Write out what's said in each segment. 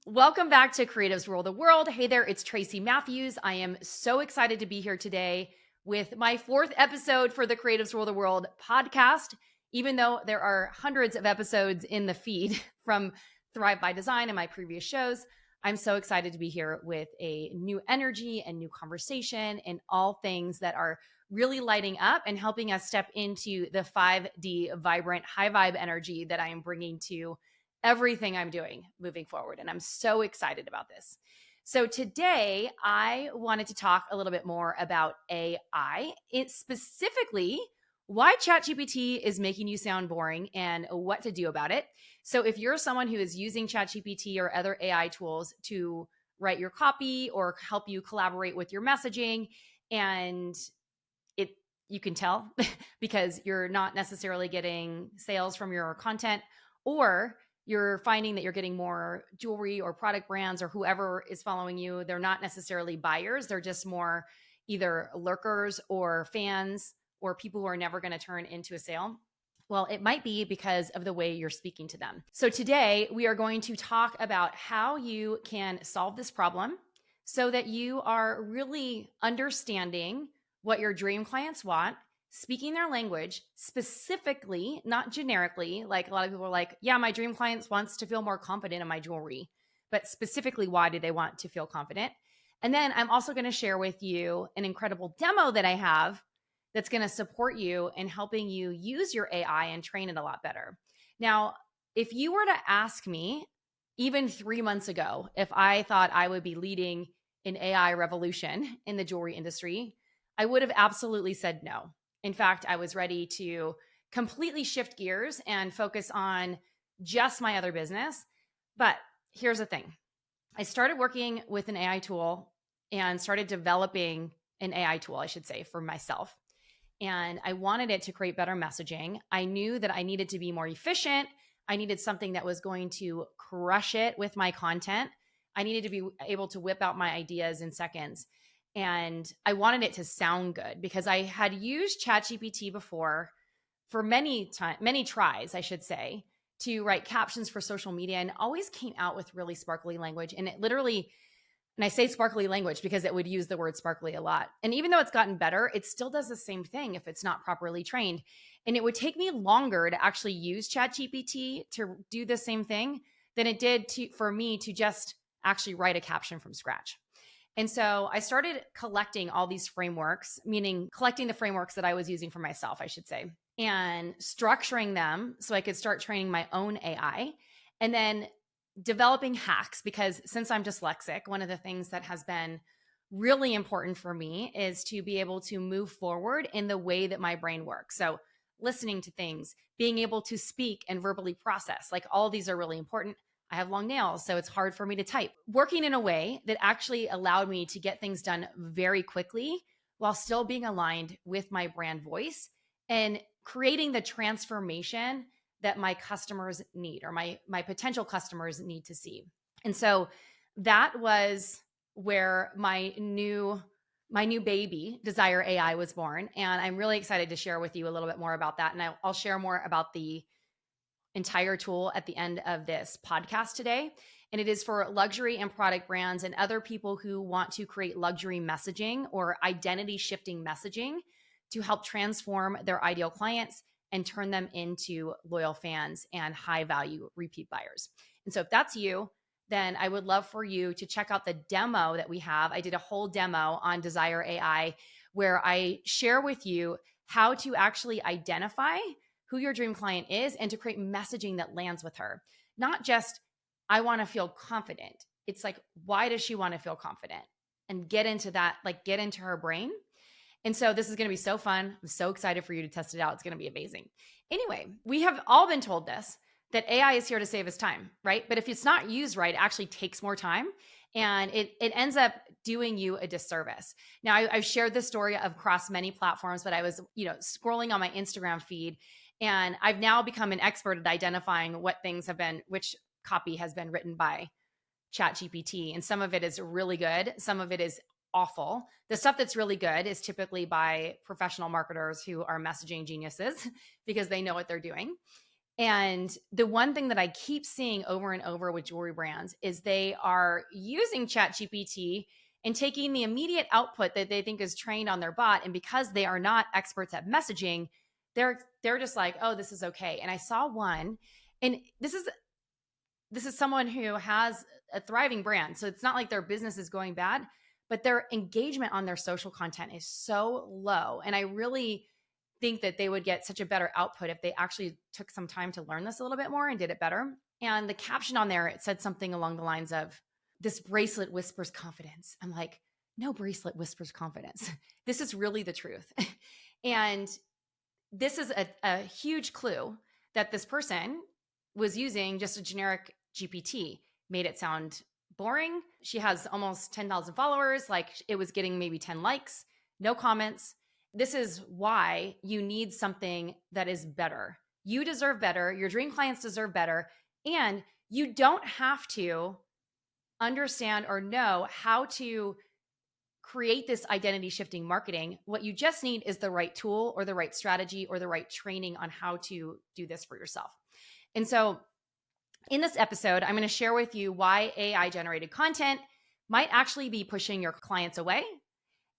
Welcome back to Creatives Rule the World. Hey there, it's Tracy Matthews. I am so excited to be here today with my fourth episode for the Creatives Rule the World podcast. Even though there are hundreds of episodes in the feed from Thrive by Design and my previous shows, I'm so excited to be here with a new energy and new conversation and all things that are really lighting up and helping us step into the 5D vibrant, high vibe energy that I am bringing to everything I'm doing moving forward. And I'm so excited about this. So today I wanted to talk a little bit more about AI. It's specifically why ChatGPT is making you sound boring and what to do about it. So if you're someone who is using ChatGPT or other AI tools to write your copy or help you collaborate with your messaging, and you can tell because you're not necessarily getting sales from your content, or you're finding that you're getting more jewelry or product brands or whoever is following you. They're not necessarily buyers. They're just more either lurkers or fans or people who are never going to turn into a sale. Well, it might be because of the way you're speaking to them. So today we are going to talk about how you can solve this problem so that you are really understanding what your dream clients want, speaking their language specifically, not generically. Like a lot of people are like, yeah, my dream clients wants to feel more confident in my jewelry, but specifically, why do they want to feel confident? And then I'm also going to share with you an incredible demo that I have that's going to support you in helping you use your AI and train it a lot better. Now, if you were to ask me even 3 months ago, if I thought I would be leading an AI revolution in the jewelry industry, I would have absolutely said no. In fact, I was ready to completely shift gears and focus on just my other business. But here's the thing. I started working with an AI tool and started developing an AI tool, I should say, for myself. And I wanted it to create better messaging. I knew that I needed to be more efficient. I needed something that was going to crush it with my content. I needed to be able to whip out my ideas in seconds. And I wanted it to sound good because I had used ChatGPT before for many tries, I should say, to write captions for social media, and always came out with really sparkly language. And it literally, and I say sparkly language because it would use the word sparkly a lot. And even though it's gotten better, it still does the same thing if it's not properly trained. And it would take me longer to actually use ChatGPT to do the same thing than it did for me to just actually write a caption from scratch. And so I started collecting all these frameworks, meaning collecting the frameworks that I was using for myself, I should say, and structuring them so I could start training my own AI, and then developing hacks. Because since I'm dyslexic, one of the things that has been really important for me is to be able to move forward in the way that my brain works. So listening to things, being able to speak and verbally process, like all of these are really important. I have long nails, so it's hard for me to type. Working in a way that actually allowed me to get things done very quickly while still being aligned with my brand voice and creating the transformation that my customers need, or my potential customers need to see. And so that was where my new baby, Desire AI, was born. And I'm really excited to share with you a little bit more about that. And I'll share more about the entire tool at the end of this podcast today. And it is for luxury and product brands and other people who want to create luxury messaging or identity shifting messaging to help transform their ideal clients and turn them into loyal fans and high value repeat buyers. And so if that's you, then I would love for you to check out the demo that we have. I did a whole demo on Desire AI where I share with you how to actually identify who your dream client is and to create messaging that lands with her. Not just, I want to feel confident. It's like, why does she want to feel confident? And get into that, like get into her brain. And so this is going to be so fun. I'm so excited for you to test it out. It's going to be amazing. Anyway, we have all been told this, that AI is here to save us time, right? But if it's not used right, it actually takes more time and it ends up doing you a disservice. Now, I've shared this story across many platforms, but I was, scrolling on my Instagram feed, and I've now become an expert at identifying which copy has been written by ChatGPT. And some of it is really good. Some of it is awful. The stuff that's really good is typically by professional marketers who are messaging geniuses because they know what they're doing. And the one thing that I keep seeing over and over with jewelry brands is they are using ChatGPT and taking the immediate output that they think is trained on their bot. And because they are not experts at messaging, they're just like, oh, this is okay. And I saw one, and this is someone who has a thriving brand. So it's not like their business is going bad, but their engagement on their social content is so low. And I really think that they would get such a better output if they actually took some time to learn this a little bit more and did it better. And the caption on there, it said something along the lines of, "This bracelet whispers confidence." I'm like, no bracelet whispers confidence. This is really the truth. And this is a huge clue that this person was using just a generic GPT, made it sound boring. She has almost 10,000 followers. Like, it was getting maybe 10 likes, no comments. This is why you need something that is better. You deserve better. Your dream clients deserve better. And you don't have to understand or know how to create this identity shifting marketing. What you just need is the right tool or the right strategy or the right training on how to do this for yourself. And so in this episode, I'm going to share with you why AI generated content might actually be pushing your clients away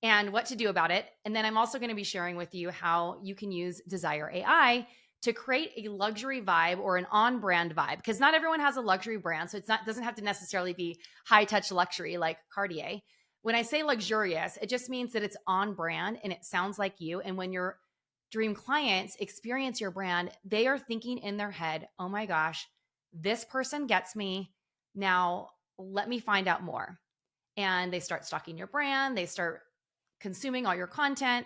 and what to do about it. And then I'm also going to be sharing with you how you can use Desire AI to create a luxury vibe or an on-brand vibe, because not everyone has a luxury brand. So doesn't have to necessarily be high-touch luxury like Cartier. When I say luxurious, it just means that it's on brand and it sounds like you. And when your dream clients experience your brand, they are thinking in their head, oh my gosh, this person gets me. Now let me find out more. And they start stalking your brand. They start consuming all your content.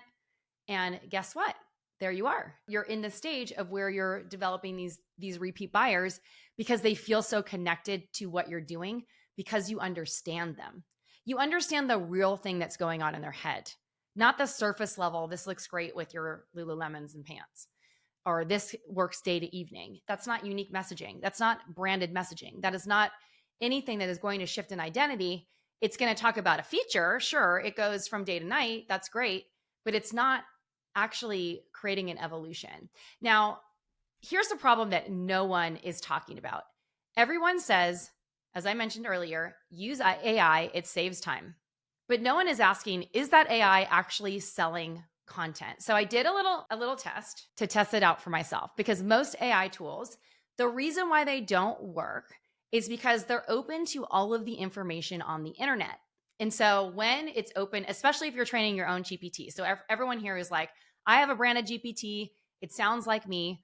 And guess what? There you are. You're in the stage of where you're developing these repeat buyers because they feel so connected to what you're doing because you understand them. You understand the real thing that's going on in their head, not the surface level. This looks great with your Lululemons and pants, or this works day to evening. That's not unique messaging. That's not branded messaging. That is not anything that is going to shift an identity. It's going to talk about a feature. Sure, it goes from day to night. That's great, but it's not actually creating an evolution. Now, here's the problem that no one is talking about. Everyone says, as I mentioned earlier, use AI, it saves time. But no one is asking, is that AI actually selling content? So I did a little test to test it out for myself, because most AI tools, the reason why they don't work is because they're open to all of the information on the internet. And so when it's open, especially if you're training your own GPT, so everyone here is like, I have a branded GPT, it sounds like me.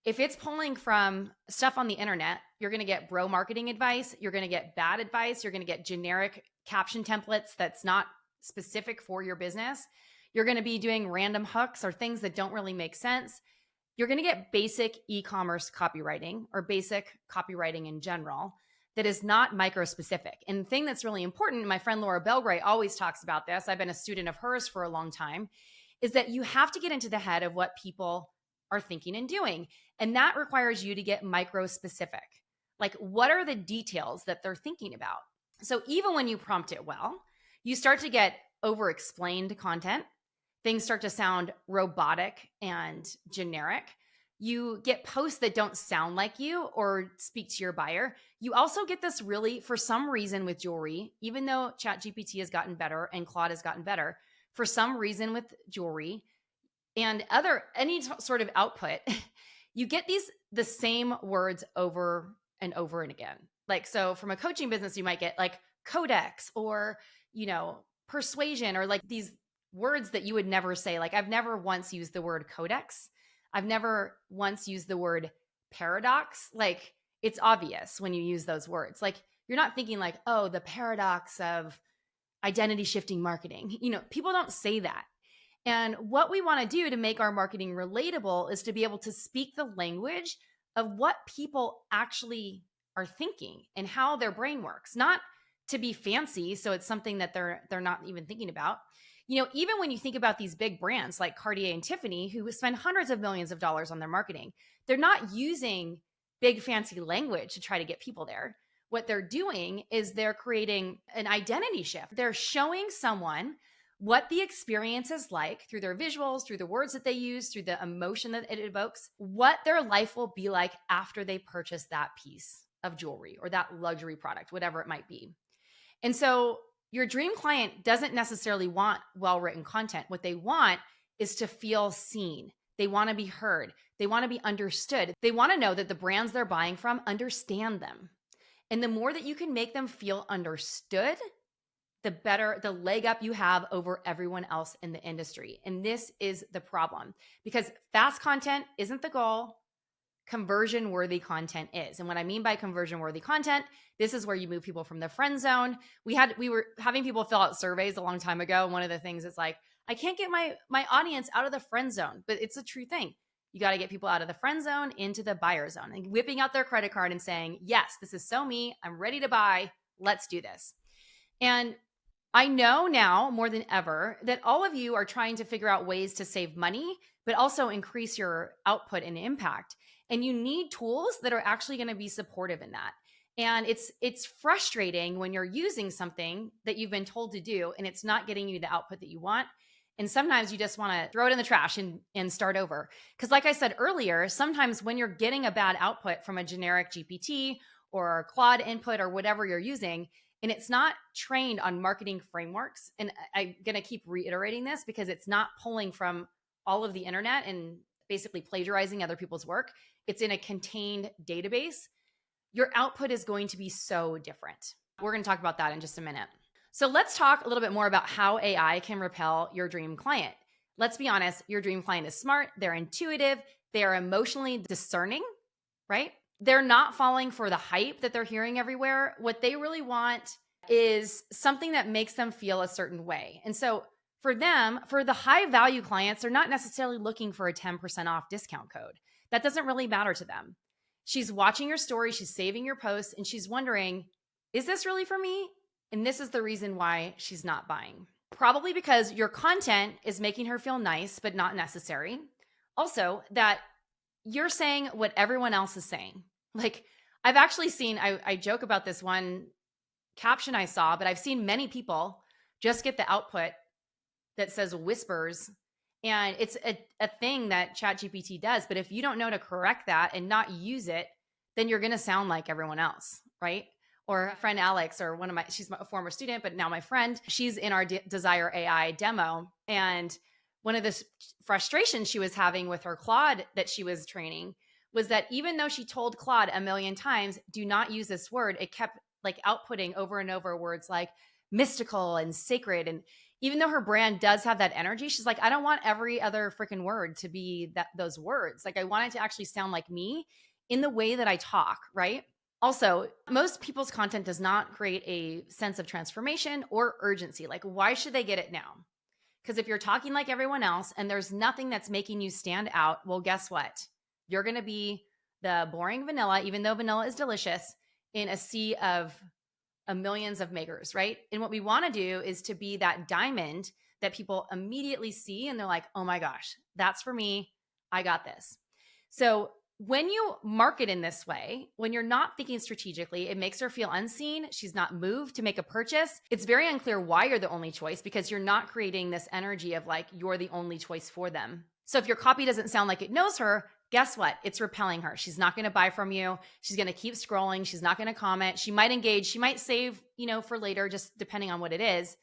If it's pulling from stuff on the internet, you're going to get bro marketing advice. You're going to get bad advice. You're going to get generic caption templates that's not specific for your business. You're going to be doing random hooks or things that don't really make sense. You're going to get basic e-commerce copywriting or basic copywriting in general that is not micro-specific. And the thing that's really important, my friend Laura Belgray always talks about this, I've been a student of hers for a long time, is that you have to get into the head of what people are thinking and doing. And that requires you to get micro-specific. Like, what are the details that they're thinking about? So even when you prompt it well, you start to get over-explained content. Things start to sound robotic and generic. You get posts that don't sound like you or speak to your buyer. You also get this really, for some reason with jewelry, even though ChatGPT has gotten better and Claude has gotten better, for some reason with jewelry and any sort of output, you get the same words over and over and again. Like, so from a coaching business, you might get like codex or, persuasion, or like these words that you would never say. Like, I've never once used the word codex. I've never once used the word paradox. Like, it's obvious when you use those words. Like, you're not thinking like, oh, the paradox of identity shifting marketing. People don't say that. And what we want to do to make our marketing relatable is to be able to speak the language of what people actually are thinking and how their brain works, not to be fancy. So it's something that they're not even thinking about. Even when you think about these big brands like Cartier and Tiffany, who spend hundreds of millions of dollars on their marketing, they're not using big fancy language to try to get people there. What they're doing is they're creating an identity shift. They're showing someone what the experience is like through their visuals, through the words that they use, through the emotion that it evokes, what their life will be like after they purchase that piece of jewelry or that luxury product, whatever it might be. And so your dream client doesn't necessarily want well-written content. What they want is to feel seen. They want to be heard. They want to be understood. They want to know that the brands they're buying from understand them. And the more that you can make them feel understood, the better, the leg up you have over everyone else in the industry. And this is the problem, because fast content isn't the goal. Conversion worthy content is. And what I mean by conversion worthy content, this is where you move people from the friend zone. We were having people fill out surveys a long time ago. And one of the things is like, I can't get my audience out of the friend zone, but it's a true thing. You got to get people out of the friend zone into the buyer zone and whipping out their credit card and saying, yes, this is so me. I'm ready to buy. Let's do this. And I know now more than ever that all of you are trying to figure out ways to save money, but also increase your output and impact. And you need tools that are actually going to be supportive in that. And it's frustrating when you're using something that you've been told to do and it's not getting you the output that you want. And sometimes you just want to throw it in the trash and start over. Because like I said earlier, sometimes when you're getting a bad output from a generic GPT or Claude input or whatever you're using, and it's not trained on marketing frameworks, and I'm going to keep reiterating this because it's not pulling from all of the internet and basically plagiarizing other people's work. It's in a contained database. Your output is going to be so different. We're going to talk about that in just a minute. So let's talk a little bit more about how AI can repel your dream client. Let's be honest, your dream client is smart, they're intuitive, they are emotionally discerning, right? They're not falling for the hype that they're hearing everywhere. What they really want is something that makes them feel a certain way. And so for them, for the high value clients, they're not necessarily looking for a 10% off discount code. That doesn't really matter to them. She's watching your story, she's saving your posts, and she's wondering, is this really for me? And this is the reason why she's not buying. Probably because your content is making her feel nice, but not necessary. Also, that you're saying what everyone else is saying. Like I've actually seen, I joke about this one caption I saw, but I've seen many people just get the output that says whispers. And it's a thing that ChatGPT does. But if you don't know to correct that and not use it, then you're going to sound like everyone else, right? Or friend Alex, or she's a former student, but now my friend, she's in our Desire AI demo. And one of the frustrations she was having with her Claude that she was training was that even though she told Claude a million times, do not use this word, it kept like outputting over and over words like mystical and sacred. And even though her brand does have that energy, she's like, I don't want every other freaking word to be those words. Like I want it to actually sound like me in the way that I talk, right? Also, most people's content does not create a sense of transformation or urgency. Like, why should they get it now? Because if you're talking like everyone else and there's nothing that's making you stand out, well, guess what? You're going to be the boring vanilla, even though vanilla is delicious, in a sea of millions of makers, right? And what we want to do is to be that diamond that people immediately see and they're like, oh my gosh, that's for me. I got this. So when you market in this way, when you're not thinking strategically, it makes her feel unseen. She's not moved to make a purchase. It's very unclear why you're the only choice because you're not creating this energy of like, you're the only choice for them. So if your copy doesn't sound like it knows her, guess what? It's repelling her. She's not going to buy from you. She's going to keep scrolling. She's not going to comment. She might engage. She might save, for later, just depending on what it is.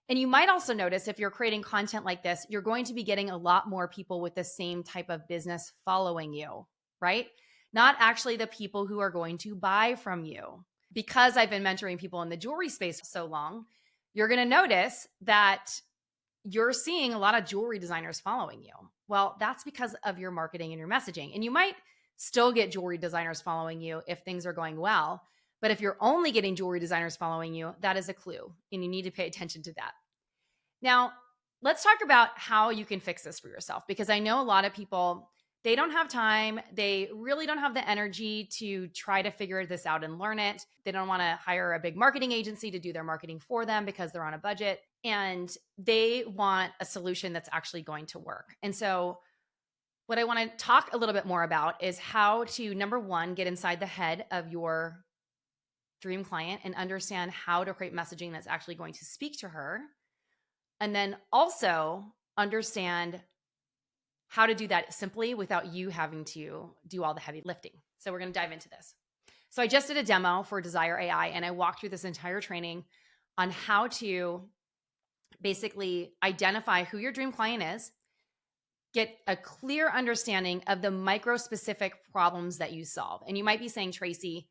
And you might also notice if you're creating content like this, you're going to be getting a lot more people with the same type of business following you, right? Not actually the people who are going to buy from you. Because I've been mentoring people in the jewelry space so long, you're going to notice that you're seeing a lot of jewelry designers following you. Well, that's because of your marketing and your messaging. And you might still get jewelry designers following you if things are going well. But if you're only getting jewelry designers following you, that is a clue. And you need to pay attention to that. Now, let's talk about how you can fix this for yourself, because I know a lot of people, they don't have time. They really don't have the energy to try to figure this out and learn it. They don't want to hire a big marketing agency to do their marketing for them because they're on a budget, and they want a solution that's actually going to work. And so what I want to talk a little bit more about is how to, number one, get inside the head of your dream client and understand how to create messaging that's actually going to speak to her. and then also understand how to do that simply without you having to do all the heavy lifting. So we're going to dive into this. So I just did a demo for Desire AI, and I walked through this entire training on how to basically identify who your dream client is, get a clear understanding of the micro-specific problems that you solve. And you might be saying, Tracy,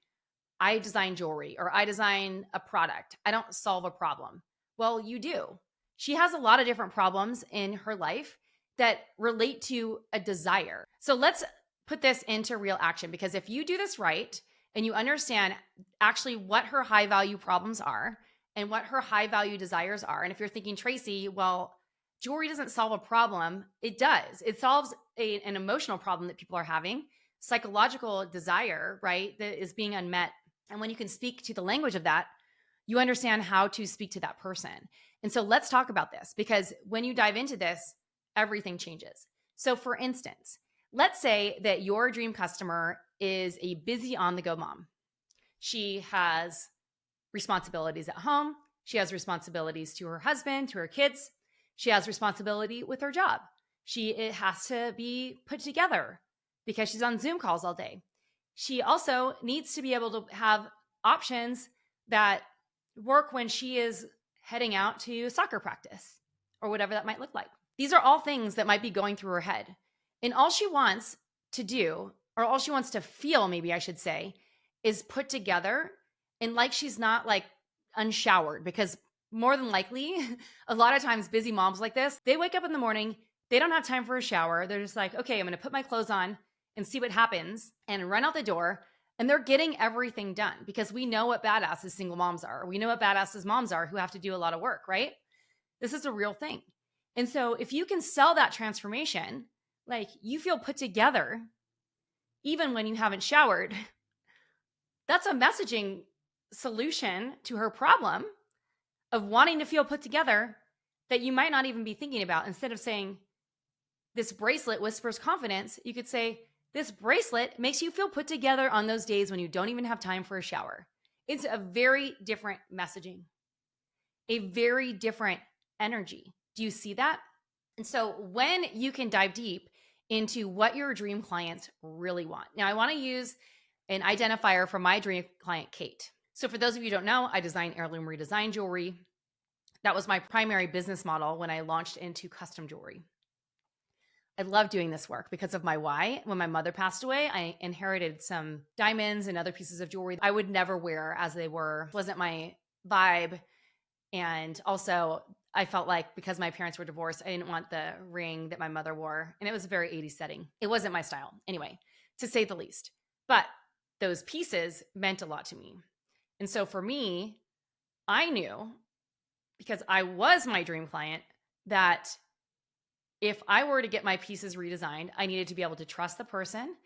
I design jewelry or I design a product. I don't solve a problem. Well, you do. She has a lot of different problems in her life that relate to a desire. So let's put this into real action, because if you do this right and you understand actually what her high value problems are and what her high value desires are, and if you're thinking, Tracy, well, jewelry doesn't solve a problem. It does. It solves an emotional problem that people are having, psychological desire, right, that is being unmet. And when you can speak to the language of that, you understand how to speak to that person. And so let's talk about this, because when you dive into this, everything changes. So for instance, let's say that your dream customer is a busy on-the-go mom. She has responsibilities at home. She has responsibilities to her husband, to her kids. She has responsibility with her job. It has to be put together because she's on Zoom calls all day. She also needs to be able to have options that work when she is heading out to soccer practice or whatever that might look like. These are all things that might be going through her head. And all she wants to do, or all she wants to feel, maybe I should say, is put together and like she's not like unshowered, because more than likely, a lot of times busy moms like this, they wake up in the morning, they don't have time for a shower. They're just like, okay, I'm going to put my clothes on and see what happens and run out the door. And they're getting everything done, because we know what badasses single moms are. We know what badasses moms are who have to do a lot of work, right? This is a real thing. And so if you can sell that transformation, like you feel put together, even when you haven't showered, that's a messaging solution to her problem of wanting to feel put together that you might not even be thinking about. Instead of saying, this bracelet whispers confidence, you could say, this bracelet makes you feel put together on those days when you don't even have time for a shower. It's a very different messaging, a very different energy. Do you see that? And so when you can dive deep into what your dream clients really want. Now, I want to use an identifier for my dream client, Kate. So for those of you who don't know, I design heirloom redesign jewelry. That was my primary business model when I launched into custom jewelry. I love doing this work because of my why. When my mother passed away, I inherited some diamonds and other pieces of jewelry I would never wear as they were. It wasn't my vibe. And also, I felt like because my parents were divorced, I didn't want the ring that my mother wore. And it was a very 80s setting. It wasn't my style, anyway, to say the least. But those pieces meant a lot to me. And so for me, I knew, because I was my dream client, that if I were to get my pieces redesigned, I needed to be able to trust the person.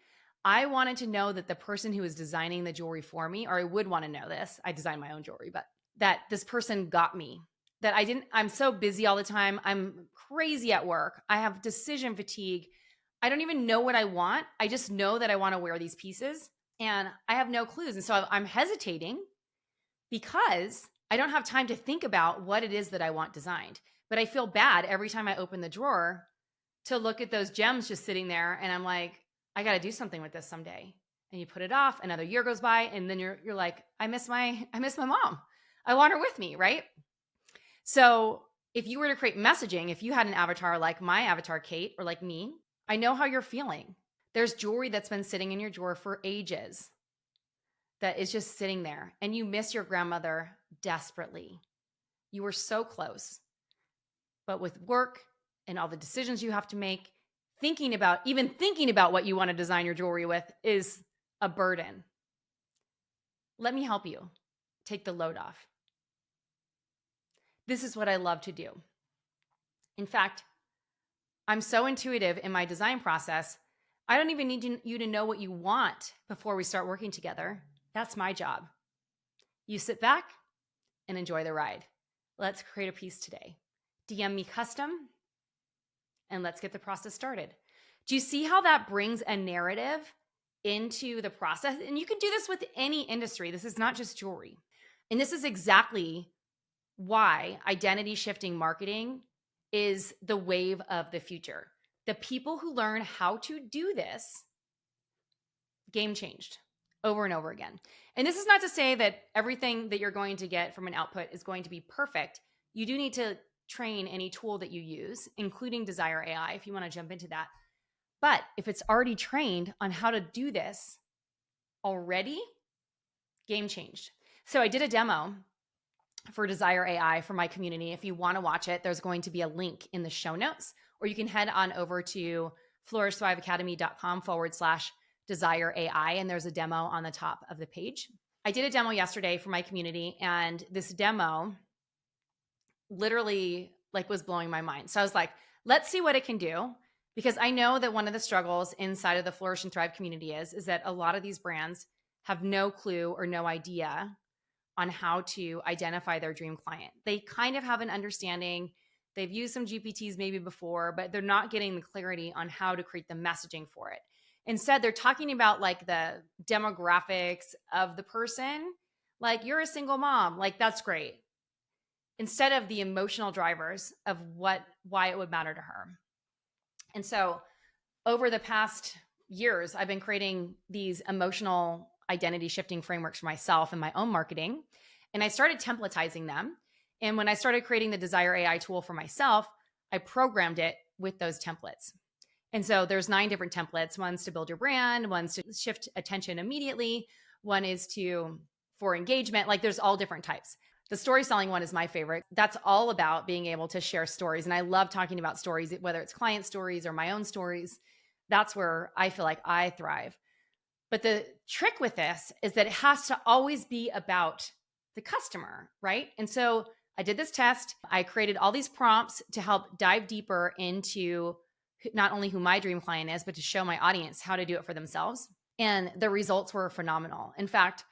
I wanted to know that the person who was designing the jewelry for me, or I would want to know this, I design my own jewelry, but that this person got me, that I'm so busy all the time. I'm crazy at work. I have decision fatigue. I don't even know what I want. I just know that I want to wear these pieces and I have no clues. And so I'm hesitating because I don't have time to think about what it is that I want designed. But I feel bad every time I open the drawer to look at those gems just sitting there. And I'm like, I got to do something with this someday. And you put it off, another year goes by. And then you're like, I miss my mom. I want her with me. Right. So if you were to create messaging, if you had an avatar like my avatar, Kate, or like me, I know how you're feeling. There's jewelry that's been sitting in your drawer for ages that is just sitting there. And you miss your grandmother desperately. You were so close. But with work and all the decisions you have to make, even thinking about what you want to design your jewelry with is a burden. Let me help you take the load off. This is what I love to do. In fact, I'm so intuitive in my design process, I don't even need you to know what you want before we start working together. That's my job. You sit back and enjoy the ride. Let's create a piece today. DM me custom, and let's get the process started. Do you see how that brings a narrative into the process? And you can do this with any industry. This is not just jewelry. And this is exactly why identity shifting marketing is the wave of the future. The people who learn how to do this, game changed over and over again. And this is not to say that everything that you're going to get from an output is going to be perfect. You do need to train any tool that you use, including Desire AI, if you want to jump into that. But if it's already trained on how to do this already, game changed. So I did a demo for Desire AI for my community. If you want to watch it, there's going to be a link in the show notes, or you can head on over to flourishthriveacademy.com/Desire AI, and there's a demo on the top of the page. I did a demo yesterday for my community, and this demo literally was blowing my mind. So I was like, let's see what it can do, because I know that one of the struggles inside of the Flourish and Thrive community is that a lot of these brands have no clue or no idea on how to identify their dream client. They kind of have an understanding. They've used some GPTs maybe before, but they're not getting the clarity on how to create the messaging for it. Instead, they're talking about the demographics of the person. You're a single mom, that's great. Instead of the emotional drivers of why it would matter to her. And so over the past years, I've been creating these emotional identity shifting frameworks for myself and my own marketing. And I started templatizing them. And when I started creating the Desire AI tool for myself, I programmed it with those templates. And so there's 9 different templates. One's to build your brand, one's to shift attention immediately, one is for engagement. There's all different types. The story selling one is my favorite. That's all about being able to share stories. And I love talking about stories, whether it's client stories or my own stories. That's where I feel like I thrive. But the trick with this is that it has to always be about the customer, right? And so I did this test. I created all these prompts to help dive deeper into not only who my dream client is, but to show my audience how to do it for themselves. And the results were phenomenal. In fact,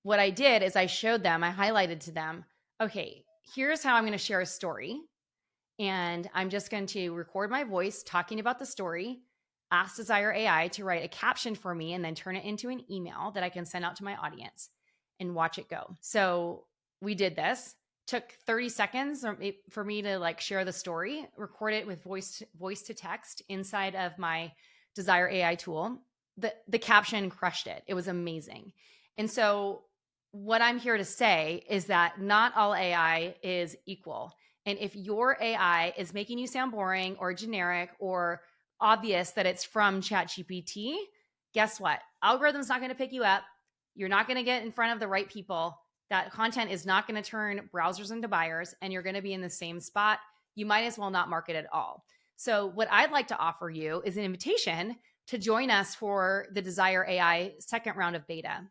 what I did is I showed them, I highlighted to them, okay, here's how I'm going to share a story. And I'm just going to record my voice talking about the story, ask Desire AI to write a caption for me, and then turn it into an email that I can send out to my audience and watch it go. So we did this. Took 30 seconds for me to share the story, record it with voice to text inside of my Desire AI tool. The caption crushed it. It was amazing. And so what I'm here to say is that not all AI is equal. And if your AI is making you sound boring or generic or obvious that it's from ChatGPT, guess what? Algorithm's not going to pick you up. You're not going to get in front of the right people. That content is not going to turn browsers into buyers, and you're going to be in the same spot. You might as well not market at all. So what I'd like to offer you is an invitation to join us for the Desire AI second round of beta.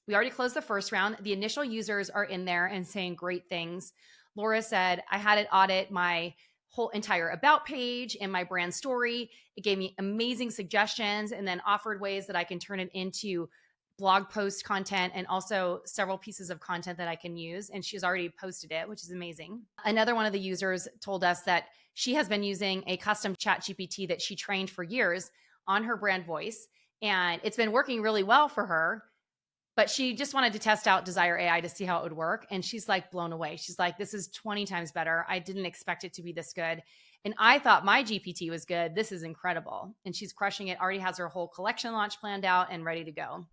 We already closed the first round. The initial users are in there and saying great things. Laura said, I had it audit my whole entire about page and my brand story. It gave me amazing suggestions and then offered ways that I can turn it into blog post content and also several pieces of content that I can use. And she's already posted it, which is amazing. Another one of the users told us that she has been using a custom ChatGPT that she trained for years on her brand voice. And it's been working really well for her. But she just wanted to test out Desire AI to see how it would work. And she's blown away. She's like, this is 20 times better. I didn't expect it to be this good. And I thought my GPT was good. This is incredible. And she's crushing it. Already has her whole collection launch planned out and ready to go.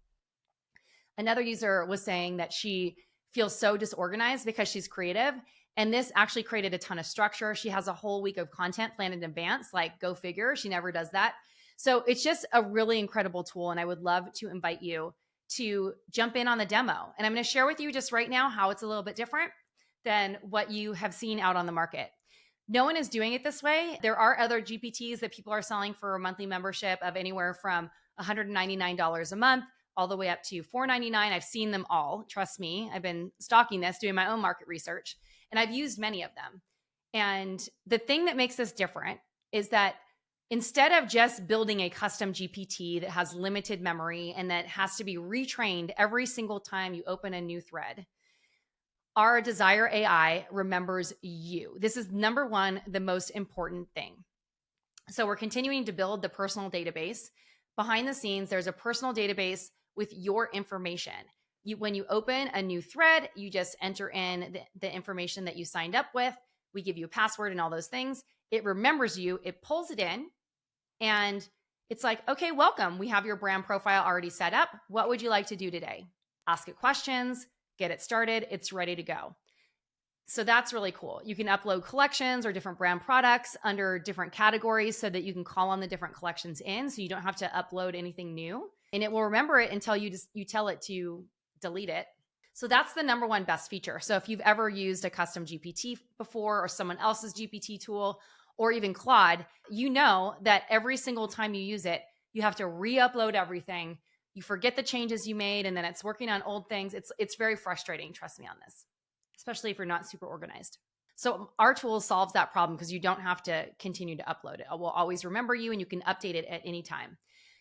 Another user was saying that she feels so disorganized because she's creative. And this actually created a ton of structure. She has a whole week of content planned in advance, go figure. She never does that. So it's just a really incredible tool. And I would love to invite you to jump in on the demo. And I'm going to share with you just right now how it's a little bit different than what you have seen out on the market. No one is doing it this way. There are other GPTs that people are selling for a monthly membership of anywhere from $199 a month all the way up to $499. I've seen them all. Trust me. I've been stalking this, doing my own market research, and I've used many of them. And the thing that makes this different is that instead of just building a custom GPT that has limited memory and that has to be retrained every single time you open a new thread, our Desire AI remembers you. This is number one, the most important thing. So we're continuing to build the personal database. Behind the scenes, there's a personal database with your information. When you open a new thread, you just enter in the information that you signed up with. We give you a password and all those things. it remembers you, it pulls it in, and it's like, okay, welcome. We have your brand profile already set up. What would you like to do today? Ask it questions, get it started. It's ready to go. So that's really cool. You can upload collections or different brand products under different categories so that you can call on the different collections in, so you don't have to upload anything new. And it will remember it until you tell it to delete it. So that's the number one best feature. So if you've ever used a custom GPT before, or someone else's GPT tool, or even Claude, you know that every single time you use it, you have to re-upload everything. You forget the changes you made, and then it's working on old things. It's very frustrating, trust me on this, especially if you're not super organized. So our tool solves that problem because you don't have to continue to upload it. It will always remember you, and you can update it at any time.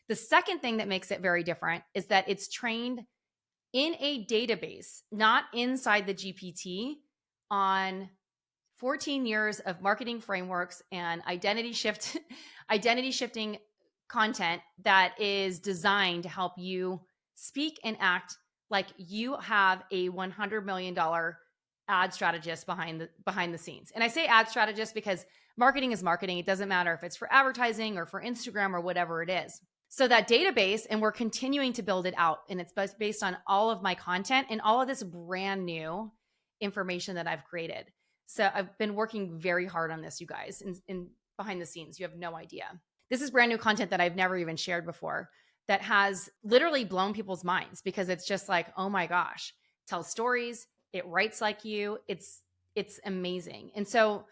The second thing that makes it very different is that it's trained in a database, not inside the GPT, on 14 years of marketing frameworks and identity shifting content that is designed to help you speak and act like you have a $100 million ad strategist behind the scenes. And I say ad strategist because marketing is marketing. It doesn't matter if it's for advertising or for Instagram or whatever it is. So that database, and we're continuing to build it out, and it's based on all of my content and all of this brand new information that I've created. So I've been working very hard on this, you guys, in behind the scenes. You have no idea. This is brand new content that I've never even shared before, that has literally blown people's minds, because it's just like, oh my gosh, tells stories, it writes like you. It's amazing. And so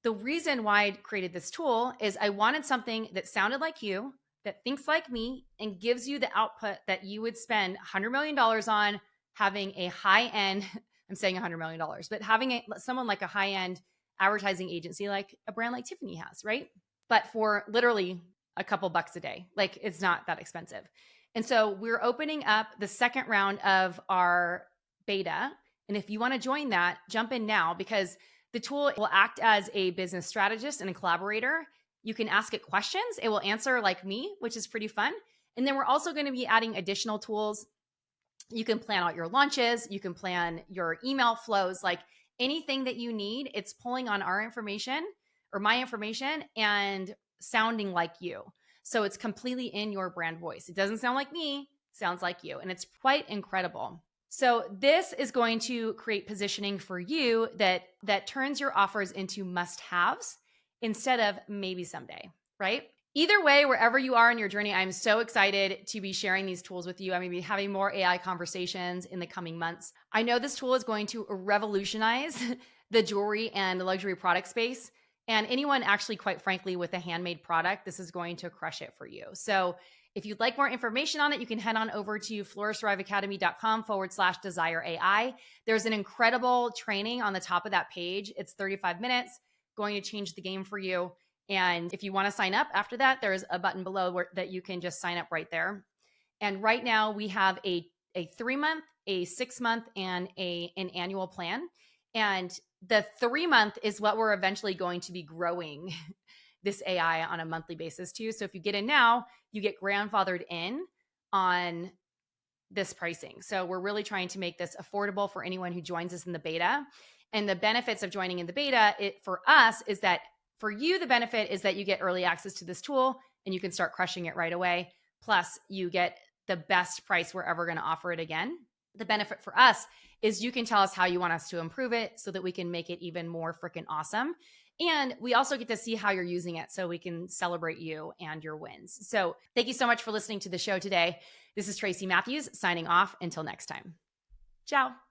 the reason why I created this tool is I wanted something that sounded like you, that thinks like me, and gives you the output that you would spend $100 million on, having a high-end, I'm saying $100 million, but having someone like a high-end advertising agency, like a brand like Tiffany has, right? But for literally a couple bucks a day. Like, it's not that expensive. And so we're opening up the second round of our beta. And if you want to join that, jump in now, because the tool will act as a business strategist and a collaborator. You can ask it questions. It will answer like me, which is pretty fun. And then we're also going to be adding additional tools. You can plan out your launches. You can plan your email flows, like anything that you need. It's pulling on our information or my information and sounding like you. So it's completely in your brand voice. It doesn't sound like me, it sounds like you. And it's quite incredible. So this is going to create positioning for you that turns your offers into must-haves instead of maybe someday, right? Either way, wherever you are in your journey, I'm so excited to be sharing these tools with you. I'm going to be having more AI conversations in the coming months. I know this tool is going to revolutionize the jewelry and the luxury product space. And anyone actually, quite frankly, with a handmade product, this is going to crush it for you. So if you'd like more information on it, you can head on over to flourishthriveacademy.com/desire AI. There's an incredible training on the top of that page. It's 35 minutes, going to change the game for you. And if you want to sign up after that, there's a button below that you can just sign up right there. And right now we have a 3-month, a 6-month, and an annual plan. And the 3-month is what we're eventually going to be growing this AI on a monthly basis too. So if you get in now, you get grandfathered in on this pricing. So we're really trying to make this affordable for anyone who joins us in the beta. And the benefits of joining in the beta, for us, is that for you, the benefit is that you get early access to this tool and you can start crushing it right away. Plus, you get the best price we're ever going to offer it again. The benefit for us is you can tell us how you want us to improve it so that we can make it even more freaking awesome. And we also get to see how you're using it so we can celebrate you and your wins. So thank you so much for listening to the show today. This is Tracy Matthews signing off. Until next time. Ciao.